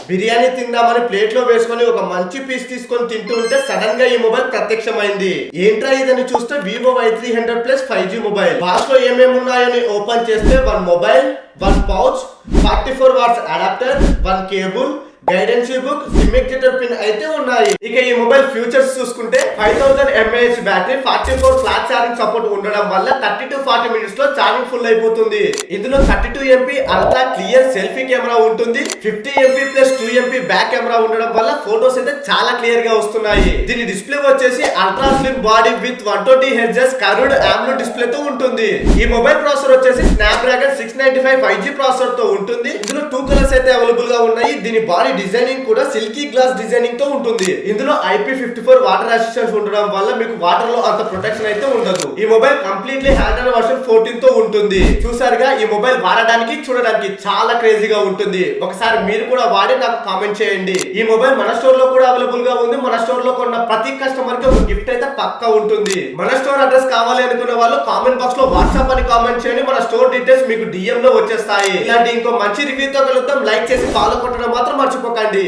బిర్యానీ తిందామని ప్లేట్ లో వేసుకొని ఒక మంచి పీస్ తీసుకొని తింటూ ఉంటే సడన్ గా ఈ మొబైల్ ప్రత్యక్షమైంది. ఏంట్రా ఇదని చూస్తే Vivo Y300 plus 5G mobile. Box లో ఏమేమి ఉన్నాయని ఓపెన్ చేస్తే 1 mobile, 1 pouch, 44 watts adapter, 1 cable, guidance book, sim ejector pin అయితే ఉన్నాయి. ఇక ఈ మొబైల్ ఫ్యూచర్స్ చూసుకుంటే 5000 mAh battery, 44 flash charging support ఉండడం వల్ల 30 to 40 మినిట్స్ లో ఛార్జింగ్ ఫుల్ అయిపోతుంది. ఇందులో 32 MP ultra clear selfie camera ఉంటుంది. 50 MP plus 2 MP back camera ఉండడం వల్ల ఫోటోస్ అయితే చాలా క్లియర్ గా వస్తున్నాయి. దీని డిస్ప్లే వచ్చేసి ultra slim body with 120 Hz curved AMOLED display తో ఉంటుంది. ఈ మొబైల్ ప్రాసెసర్ వచ్చేసి స్నాప్డ్రాగన్ 695 5G ప్రాసెసర్ తో ఉంటుంది. ఇందులో 2 కలర్స్ అయితే అవైలబుల్ గా ఉన్నాయి. దీని బాడీ డిజైనింగ్ కూడా సిల్కీ గ్లాస్ డిజైనింగ్ తో ఉంటుంది. ఇందులో IP54 వాటర్ రెసిస్టెన్స్ ఉండడం వల్ల మీకు వాటర్ లో అంత ప్రొటెక్షన్ అయితే ఉండదు. ఈ మొబైల్ కంప్లీట్లీ ఆండ్రాయిడ్ వర్షన్ 14 తో ఉంటుంది. చూసారుగా, ఈ మొబైల్ వాడడానికి చూడడానికి చాలా క్రేజీగా ఉంటుంది. ఒకసారి మీరు కూడా వాడి నాకు కామెంట్ చేయండి. ఈ మొబైల్ మన స్టోర్ లో కూడా అవైలబుల్ గా ఉంది. మన స్టోర్ లో కొన్న ప్రతి కస్టమర్ కి ఒక గిఫ్ట్ అయితే పక్కా ఉంటుంది. మన స్టోర్ అడ్రస్ కావాలి అనుకున్న వాళ్ళు కామెంట్ బాక్స్ లో వాట్సాప్ అని కామెంట్ చేయండి. మన స్టోర్ డీటెయిల్స్ మీకు DM లో వచ్చేస్తాయి. ఇలాంటి ఇంకో మంచి రివ్యూతో కలుద్దాం. లైక్ చేసి ఫాలో కొట్టడం మాత్రం మర్చిపోకండి.